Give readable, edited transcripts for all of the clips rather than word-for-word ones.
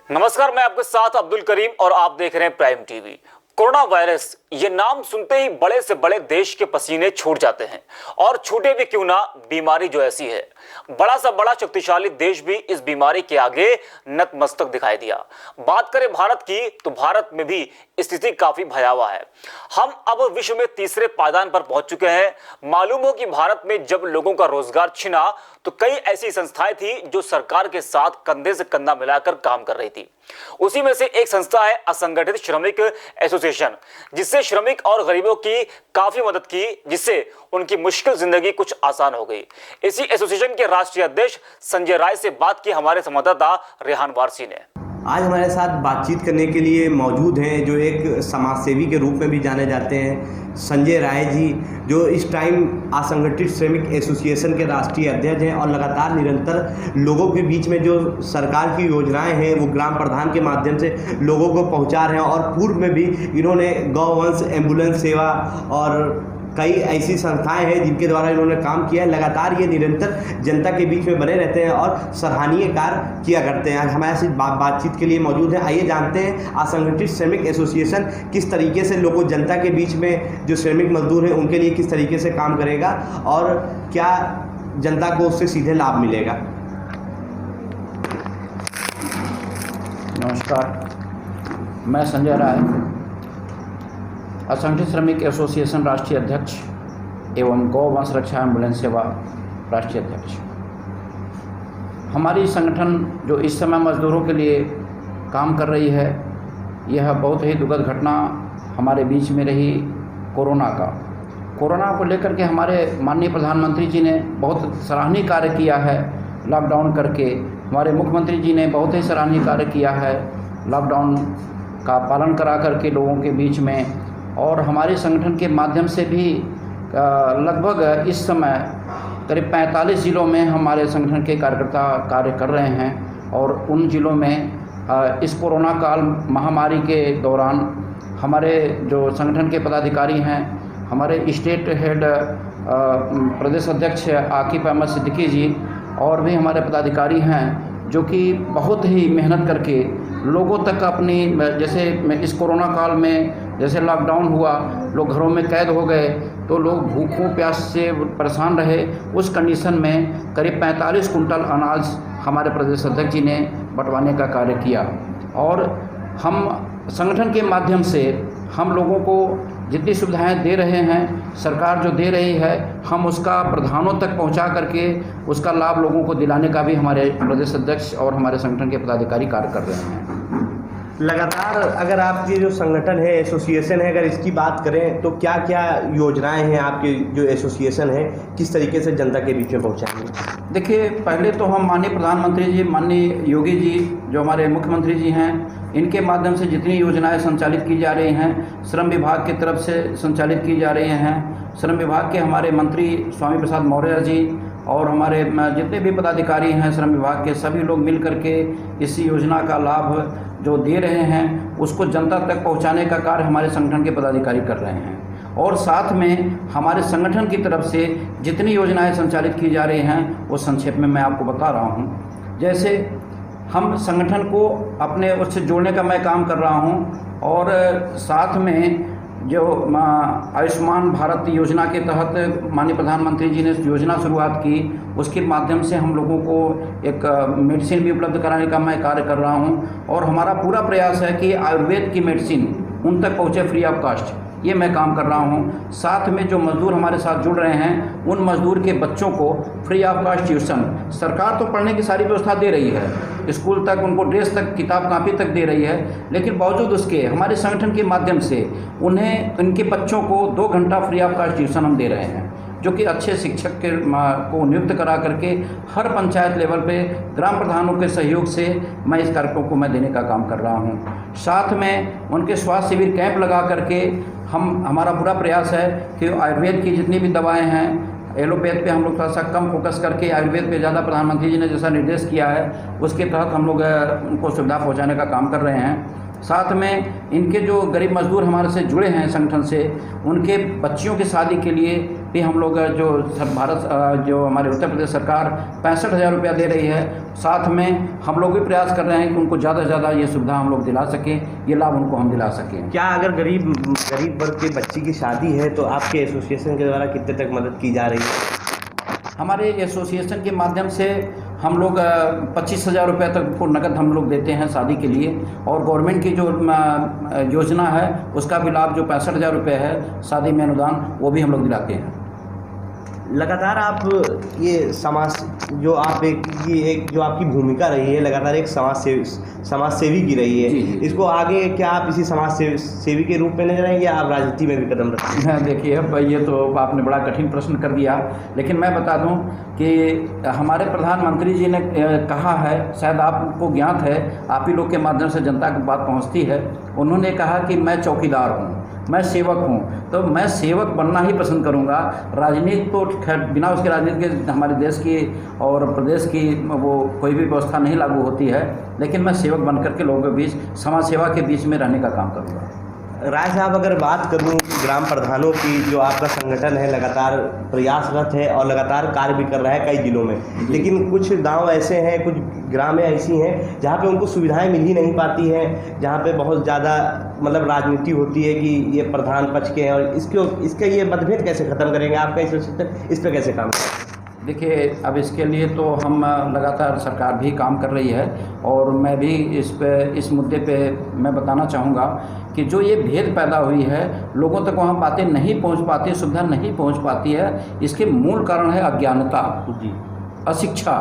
नमस्कार, मैं आपके साथ अब्दुल करीम और आप देख रहे हैं प्राइम टीवी। कोरोना वायरस, ये नाम सुनते ही बड़े से बड़े देश के पसीने छूट जाते हैं और छूटे भी क्यों ना, बीमारी जो ऐसी है, बड़ा सा बड़ा शक्तिशाली देश भी इस बीमारी के आगे नतमस्तक दिखाई दिया। बात करें भारत की, तो भारत में भी स्थिति काफी भयावह है। हम अब विश्व में तीसरे पायदान पर पहुंच चुके हैं। मालूम हो कि भारत में जब लोगों का रोजगार छिना तो कई ऐसी संस्थाएं थी जो सरकार के साथ कंधे से कंधा मिलाकर काम कर रही थी। उसी में से एक संस्था है असंगठित श्रमिक एसोसिएशन, जिससे श्रमिक और गरीबों की काफी मदद की, जिससे उनकी मुश्किल जिंदगी कुछ आसान हो गई। इसी एसोसिएशन के राष्ट्रीय अध्यक्ष संजय राय से बात की हमारे संवाददाता रेहान वारसी ने। आज हमारे साथ बातचीत करने के लिए मौजूद हैं जो एक समाजसेवी के रूप में भी जाने जाते हैं, संजय राय जी, जो इस टाइम असंगठित श्रमिक एसोसिएशन के राष्ट्रीय अध्यक्ष हैं और लगातार निरंतर लोगों के बीच में जो सरकार की योजनाएं हैं वो ग्राम प्रधान के माध्यम से लोगों को पहुंचा रहे हैं। और पूर्व में भी इन्होंने गौवंश एम्बुलेंस सेवा और कई ऐसी संस्थाएं हैं जिनके द्वारा इन्होंने काम किया है। लगातार ये निरंतर जनता के बीच में बने रहते हैं और सराहनीय कार्य किया करते हैं। आज हमारे साथ बातचीत के लिए मौजूद हैं। आइए जानते हैं असंगठित श्रमिक एसोसिएशन किस तरीके से लोगों जनता के बीच में जो श्रमिक मजदूर हैं उनके लिए किस तरीके से काम करेगा और क्या जनता को उससे सीधे लाभ मिलेगा। नमस्कार, मैं संजय राय, असंगठित श्रमिक एसोसिएशन राष्ट्रीय अध्यक्ष एवं गौवंश रक्षा एम्बुलेंस सेवा राष्ट्रीय अध्यक्ष। हमारी संगठन जो इस समय मजदूरों के लिए काम कर रही है, यह बहुत ही दुखद घटना हमारे बीच में रही। कोरोना को लेकर के हमारे माननीय प्रधानमंत्री जी ने बहुत सराहनीय कार्य किया है। लॉकडाउन करके हमारे मुख्यमंत्री जी ने बहुत ही सराहनीय कार्य किया है, लॉकडाउन का पालन करा करके लोगों के बीच में। और हमारे संगठन के माध्यम से भी लगभग इस समय करीब 45 ज़िलों में हमारे संगठन के कार्यकर्ता कार्य कर रहे हैं। और उन ज़िलों में इस कोरोना काल महामारी के दौरान हमारे जो संगठन के पदाधिकारी हैं, हमारे स्टेट हेड प्रदेश अध्यक्ष आकिब अहमद सिद्दीकी जी और भी हमारे पदाधिकारी हैं, जो कि बहुत ही मेहनत करके लोगों तक अपनी, जैसे इस कोरोना काल में जैसे लॉकडाउन हुआ, लोग घरों में कैद हो गए, तो लोग भूखों प्यास से परेशान रहे। उस कंडीशन में करीब 45 कुंटल अनाज हमारे प्रदेश अध्यक्ष जी ने बंटवाने का कार्य किया। और हम संगठन के माध्यम से हम लोगों को जितनी सुविधाएं दे रहे हैं, सरकार जो दे रही है, हम उसका प्रधानों तक पहुंचा करके उसका लाभ लोगों को दिलाने का भी हमारे प्रदेश अध्यक्ष और हमारे संगठन के पदाधिकारी कार्य कर रहे हैं। लगातार अगर आपकी जो संगठन है, एसोसिएशन है, अगर इसकी बात करें तो क्या क्या योजनाएं हैं आपके जो एसोसिएशन है, किस तरीके से जनता के बीच में पहुंचाएंगे? देखिए, पहले तो हम माननीय प्रधानमंत्री जी, माननीय योगी जी जो हमारे मुख्यमंत्री जी हैं, इनके माध्यम से जितनी योजनाएं संचालित की जा रही हैं, श्रम विभाग की तरफ से संचालित की जा रही हैं। श्रम विभाग के हमारे मंत्री स्वामी प्रसाद मौर्य जी और हमारे जितने भी पदाधिकारी हैं श्रम विभाग के, सभी लोग मिल करके इस योजना का लाभ जो दे रहे हैं उसको जनता तक पहुंचाने का कार्य हमारे संगठन के पदाधिकारी कर रहे हैं। और साथ में हमारे संगठन की तरफ से जितनी योजनाएं संचालित की जा रही हैं वो संक्षेप में मैं आपको बता रहा हूं। जैसे हम संगठन को अपने उससे जोड़ने का मैं काम कर रहा हूं। और साथ में जो आयुष्मान भारत योजना के तहत माननीय प्रधानमंत्री जी ने योजना शुरुआत की, उसके माध्यम से हम लोगों को एक मेडिसिन भी उपलब्ध कराने का मैं कार्य कर रहा हूं। और हमारा पूरा प्रयास है कि आयुर्वेद की मेडिसिन उन तक पहुंचे फ्री ऑफ कास्ट, ये मैं काम कर रहा हूं। साथ में जो मजदूर हमारे साथ जुड़ रहे हैं, उन मजदूर के बच्चों को फ्री ऑफ कास्ट ट्यूशन, सरकार तो पढ़ने की सारी व्यवस्था दे रही है, स्कूल तक उनको ड्रेस तक, किताब कापी तक दे रही है, लेकिन बावजूद उसके हमारे संगठन के माध्यम से उन्हें, उनके बच्चों को 2 घंटा फ्री ऑफ कास्ट ट्यूशन हम दे रहे हैं, जो कि अच्छे शिक्षक के को नियुक्त करा करके हर पंचायत लेवल पे ग्राम प्रधानों के सहयोग से मैं इस कार्यक्रम को मैं देने का काम कर रहा हूँ। साथ में उनके स्वास्थ्य शिविर कैंप लगा करके हमारा पूरा प्रयास है कि आयुर्वेद की जितनी भी दवाएं हैं, एलोपैथ पे हम लोग थोड़ा सा कम फोकस करके आयुर्वेद पे ज़्यादा प्रधानमंत्री जी ने जैसा निर्देश किया है उसके तहत हम लोग उनको सुविधा पहुँचाने का काम कर रहे हैं। साथ में इनके जो गरीब मजदूर हमारे से जुड़े हैं संगठन से, उनके बच्चियों की शादी के लिए भी हम लोग जो हमारे उत्तर प्रदेश सरकार 65,000 रुपया दे रही है। साथ में हम लोग भी प्रयास कर रहे हैं कि उनको ज़्यादा से ज़्यादा ये सुविधा हम लोग दिला सकें, ये लाभ उनको हम दिला सकें। क्या अगर गरीब वर्ग के बच्ची की शादी है तो आपके एसोसिएशन के द्वारा कितने तक मदद की जा रही है? हमारे एसोसिएशन के माध्यम से हम लोग 25,000 रुपये तक को नकद हम लोग देते हैं शादी के लिए, और गवर्नमेंट की जो योजना है उसका भी लाभ जो 65,000 रुपये है शादी में अनुदान, वो भी हम लोग दिलाते हैं। लगातार आप ये समाज जो आप एक जो आपकी भूमिका रही है, लगातार एक समाज सेवी की रही है, जी। इसको आगे क्या आप इसी समाज सेवी के रूप में नजर आएंगे या आप राजनीति में भी कदम रखते हैं? देखिए, अब ये तो आपने बड़ा कठिन प्रश्न कर दिया, लेकिन मैं बता दूं कि हमारे प्रधानमंत्री जी ने कहा है, शायद आपको ज्ञात है, आप ही लोग के माध्यम से जनता की बात पहुंचती है, उन्होंने कहा कि मैं चौकीदार हूं, मैं सेवक हूं, तो मैं सेवक बनना ही पसंद करूंगा। राजनीति तो खैर बिना उसके राजनीति के हमारे देश की और प्रदेश की वो कोई भी व्यवस्था नहीं लागू होती है, लेकिन मैं सेवक बनकर के लोगों के बीच, समाज सेवा के बीच में रहने का काम करूंगा। राय साहब, अगर बात करूं ग्राम प्रधानों की, जो आपका संगठन है लगातार प्रयासरत है और लगातार कार्य भी कर रहा है कई जिलों में, लेकिन कुछ गांव ऐसे हैं, कुछ ग्रामें ऐसी हैं जहां पे उनको सुविधाएं मिल ही नहीं पाती हैं, जहां पे बहुत ज़्यादा मतलब राजनीति होती है कि ये प्रधान पक्ष के हैं, और इसका ये मतभेद कैसे ख़त्म करेंगे? आपका इस पर कैसे काम करेंगे? देखिए, अब इसके लिए तो हम लगातार सरकार भी काम कर रही है, और मैं भी इस मुद्दे पे मैं बताना चाहूँगा कि जो ये भेद पैदा हुई है, लोगों तक वहाँ बातें नहीं पहुँच पाती, सुविधा नहीं पहुँच पाती है, इसके मूल कारण है अज्ञानता जी, अशिक्षा।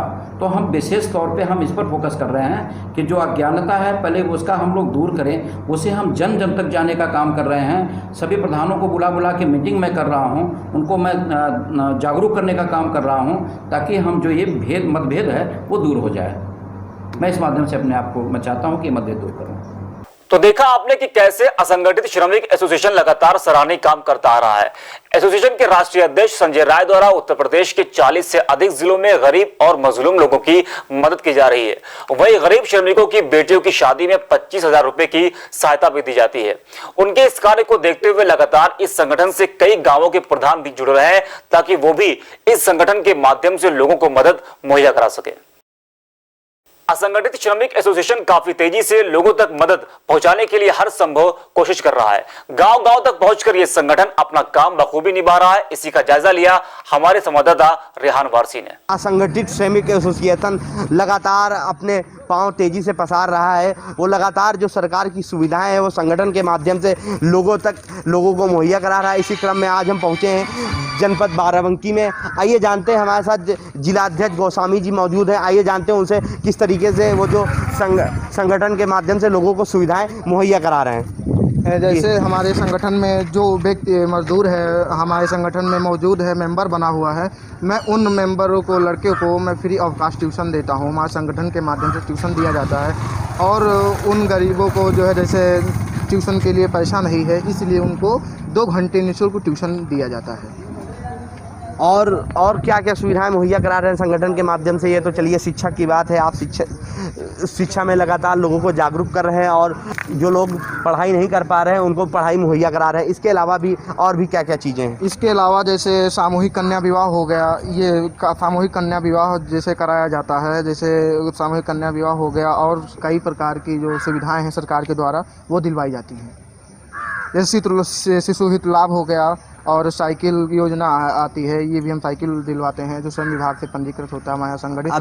तो हम विशेष तौर पे हम इस पर फोकस कर रहे हैं कि जो अज्ञानता है पहले उसका हम लोग दूर करें, उसे हम जन जन तक जाने का काम कर रहे हैं। सभी प्रधानों को बुला के मीटिंग में कर रहा हूं, उनको मैं जागरूक करने का काम कर रहा हूं, ताकि हम जो ये मतभेद है वो दूर हो जाए। मैं इस माध्यम से अपने आप को मैं चाहता हूँ कि मतभेद दूर करूँ। तो देखा आपने कि कैसे असंगठित श्रमिक एसोसिएशन लगातार सराहनीय काम करता आ रहा है। एसोसिएशन के राष्ट्रीय अध्यक्ष संजय राय द्वारा उत्तर प्रदेश के 40 से अधिक जिलों में गरीब और मजलूम लोगों की मदद की जा रही है। वहीं गरीब श्रमिकों की बेटियों की शादी में 25,000 रुपए की सहायता भी दी जाती है। उनके इस कार्य को देखते हुए लगातार इस संगठन से कई गांवों के प्रधान भी जुड़ रहे हैं, ताकि वो भी इस संगठन के माध्यम से लोगों को मदद मुहैया करा सके। असंगठित श्रमिक एसोसिएशन काफी तेजी से लोगों तक मदद पहुंचाने के लिए हर संभव कोशिश कर रहा है। गांव-गांव तक पहुंचकर यह संगठन अपना काम बखूबी निभा रहा है। इसी का जायजा लिया हमारे संवाददाता रेहान वारसी ने। असंगठित श्रमिक एसोसिएशन लगातार अपने पांव तेजी से पसार रहा है। वो लगातार जो सरकार की सुविधाएं हैं वो संगठन के माध्यम से लोगों को मुहैया करा रहा है। इसी क्रम में आज हम पहुंचे हैं जनपद बाराबंकी में। आइए जानते हैं, हमारे साथ जिलाध्यक्ष गोस्वामी जी मौजूद हैं। आइए जानते हैं उनसे किस तरीके से वो जो संगठन के माध्यम से लोगों को सुविधाएं मुहैया करा रहे हैं। जैसे हमारे संगठन में जो व्यक्ति मजदूर है हमारे संगठन में मौजूद है, मेंबर बना हुआ है, मैं उन मेंबरों को, लड़के को मैं फ्री ऑफ कास्ट ट्यूशन देता हूँ। हमारे संगठन के माध्यम से ट्यूशन दिया जाता है, और उन गरीबों को जो है जैसे ट्यूशन के लिए पैसा नहीं है, इसलिए उनको 2 घंटे निःशुल्क ट्यूशन दिया जाता है। और क्या क्या सुविधाएं मुहैया करा रहे हैं संगठन के माध्यम से? ये तो चलिए शिक्षा की बात है। आप शिक्षा में लगातार लोगों को जागरूक कर रहे हैं, और जो लोग पढ़ाई नहीं कर पा रहे हैं उनको पढ़ाई मुहैया करा रहे हैं। इसके अलावा भी और भी क्या क्या चीज़ें हैं? इसके अलावा जैसे सामूहिक कन्या विवाह हो गया, ये सामूहिक कन्या विवाह जैसे कराया जाता है, जैसे सामूहिक कन्या विवाह हो गया, और कई प्रकार की जो सुविधाएँ हैं सरकार के द्वारा वो दिलवाई जाती हैं। जैसे शिशु हित लाभ हो गया, और साइकिल योजना आती है, ये भी हम साइकिल दिलवाते हैं जो श्रम विभाग से पंजीकृत होता है हमारा संगठित।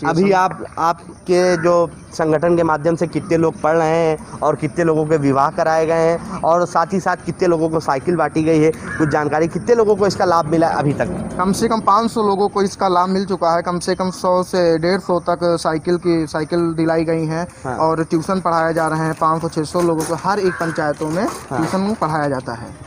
अभी आपके जो संगठन के माध्यम से कितने लोग पढ़ रहे हैं, और कितने लोगों के विवाह कराए गए हैं, और साथ ही साथ कितने लोगों को साइकिल बांटी गई है, कुछ जानकारी, कितने लोगों को इसका लाभ मिला अभी तक? कम से कम 500 लोगों को इसका लाभ मिल चुका है। कम से कम 100 से 150 तक साइकिल दिलाई गई हैं। हाँ। और ट्यूशन पढ़ाए जा रहे हैं 500-600 लोगों को, हर एक पंचायतों में ट्यूशन पढ़ाया जाता है।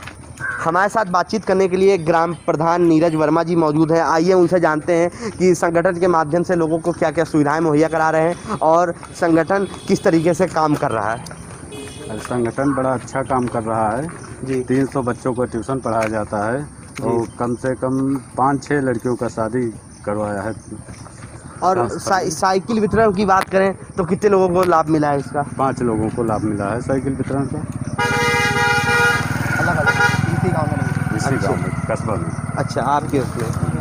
हमारे साथ बातचीत करने के लिए ग्राम प्रधान नीरज वर्मा जी मौजूद हैं। आइए उनसे जानते हैं कि संगठन के माध्यम से लोगों को क्या क्या सुविधाएं मुहैया करा रहे हैं, और संगठन किस तरीके से काम कर रहा है। संगठन बड़ा अच्छा काम कर रहा है जी। 300 बच्चों को ट्यूशन पढ़ाया जाता है, और कम से कम 5-6 लड़कियों का शादी करवाया है। और साइकिल वितरण की बात करें तो कितने लोगों को लाभ मिला है इसका? 5 लोगों को लाभ मिला है साइकिल वितरण का, अलग अलग इसी गाँव में नहीं। इसी गाँव में, कस्बा में। अच्छा, आपके उसमें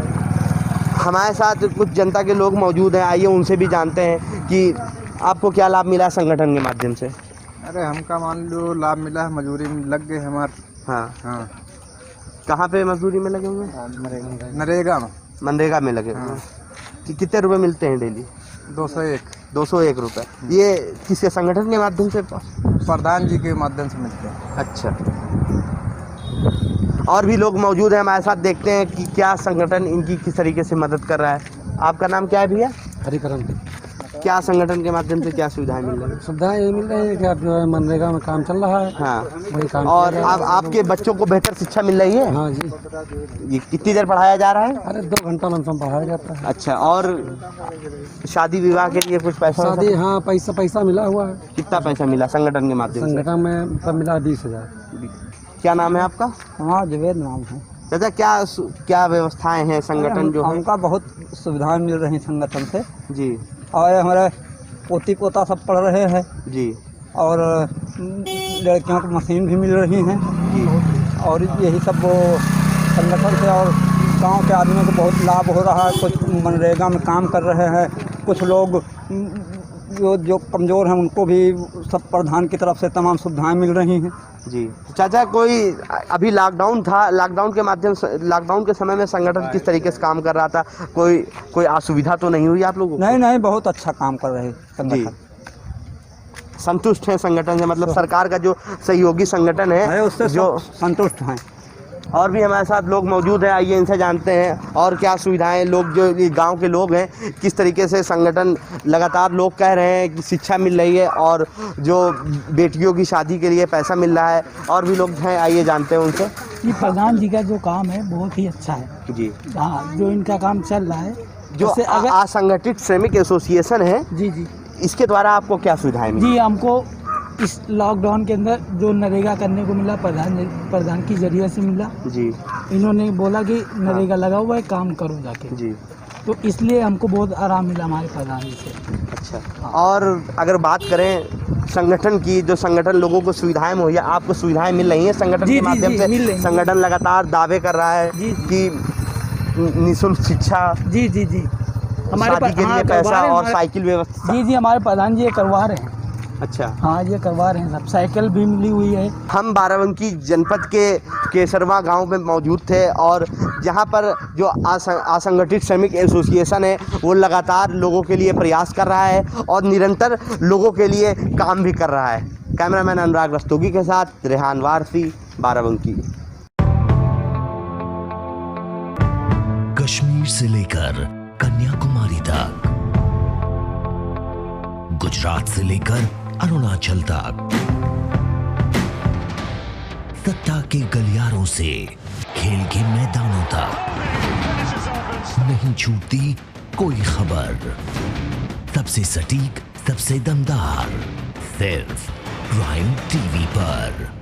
हमारे साथ कुछ जनता के लोग मौजूद हैं, आइए उनसे भी जानते हैं कि आपको क्या लाभ मिला है संगठन के माध्यम से। अरे हमका मान लो लाभ मिला है, मजदूरी में लग गए हमारे। हाँ, हाँ, कहाँ पे मजदूरी में लगे हुए हैं? नरेगा में। मनरेगा में लगे हुए हैं। कि कितने रुपए मिलते हैं डेली? 201 रुपए। ये किसी संगठन के माध्यम से? प्रधान जी के माध्यम से मिलते हैं। अच्छा, और भी लोग मौजूद हैं हमारे साथ, देखते हैं कि क्या संगठन इनकी किस तरीके से मदद कर रहा है। आपका नाम क्या है भैया? हरिकरण क्या संगठन के माध्यम से क्या सुविधाएं मिल रही है? सुविधाएं ये मिल रही है कि आप जो है मनरेगा में काम चल रहा है। हाँ, वही काम और आपके बच्चों को बेहतर शिक्षा मिल रही है? हाँ जी। ये कितनी देर पढ़ाया जा रहा है? अरे 2 घंटा लमसम पढ़ाया जाता है। अच्छा, और शादी विवाह के लिए कुछ पैसा? शादी, हाँ, पैसा मिला हुआ है। कितना पैसा मिला संगठन के माध्यम से? संगठन में तब मिला 20,000। क्या नाम है आपका? हाँ, जवेद नाम है। चाचा, क्या व्यवस्थाएं हैं संगठन जो है? हमका बहुत सुविधाएं मिल रही संगठन से, जी और हमारे पोती पोता सब पढ़ रहे हैं, जी और लड़कियों को मशीन भी मिल रही हैं, जी। और यही सब वो संगठन से और गांव के आदमियों को बहुत लाभ हो रहा है। कुछ मनरेगा में काम कर रहे हैं, कुछ लोग जो कमज़ोर हैं उनको भी सब प्रधान की तरफ से तमाम सुविधाएं मिल रही हैं। जी। चाचा, कोई अभी लॉकडाउन था, लॉकडाउन के समय में संगठन किस तरीके से काम कर रहा था? कोई असुविधा तो नहीं हुई आप लोगों को? नहीं, बहुत अच्छा काम कर रहे हैं संगठन। संतुष्ट हैं संगठन से? मतलब सरकार का जो सहयोगी संगठन है उससे जो संतुष्ट हैं। और भी हमारे साथ लोग मौजूद हैं, आइए इनसे जानते हैं और क्या सुविधाएं लोग, जो ये गांव के लोग हैं, किस तरीके से संगठन, लगातार लोग कह रहे हैं कि शिक्षा मिल रही है और जो बेटियों की शादी के लिए पैसा मिल रहा है। और भी लोग हैं, आइए जानते हैं उनसे। ये प्रधान जी का जो काम है बहुत ही अच्छा है जी। हाँ, जो इनका काम चल रहा है, जो असंगठित श्रमिक एसोसिएशन है, जी, इसके द्वारा आपको क्या सुविधाएं मिली? जी, हमको इस लॉकडाउन के अंदर जो नरेगा करने को मिला, प्रधान की जरिए से मिला जी। इन्होंने बोला कि नरेगा लगा हुआ है, काम करो जाके जी। तो इसलिए हमको बहुत आराम मिला हमारे प्रधान जी से। अच्छा, और अगर बात करें संगठन की, जो संगठन लोगों को सुविधाएं मुहैया, आपको सुविधाएं मिल रही हैं संगठन के माध्यम से? संगठन लगातार दावे कर रहा है कि निःशुल्क शिक्षा, जी, हमारे शादी के लिए पैसा और साइकिल व्यवस्था। जी, हमारे प्रधान जी ये करवा रहे हैं। अच्छा, हाँ, ये करवा रहे हैं, सब साइकिल भी मिली हुई है। हम बाराबंकी जनपद के केसरवा गांव में मौजूद थे और जहां पर जो असंगठित श्रमिक एसोसिएशन है वो लगातार लोगों के लिए प्रयास कर रहा है और निरंतर लोगों के लिए काम भी कर रहा है। कैमरामैन अनुराग रस्तोगी के साथ रेहान वारसी, बाराबंकी। कश्मीर से लेकर कन्याकुमारी तक, गुजरात से लेकर अरुणाचल तक, सत्ता के गलियारों से खेल के मैदानों तक, नहीं छूटती कोई खबर। सबसे सटीक, सबसे दमदार, सिर्फ प्राइम टीवी पर।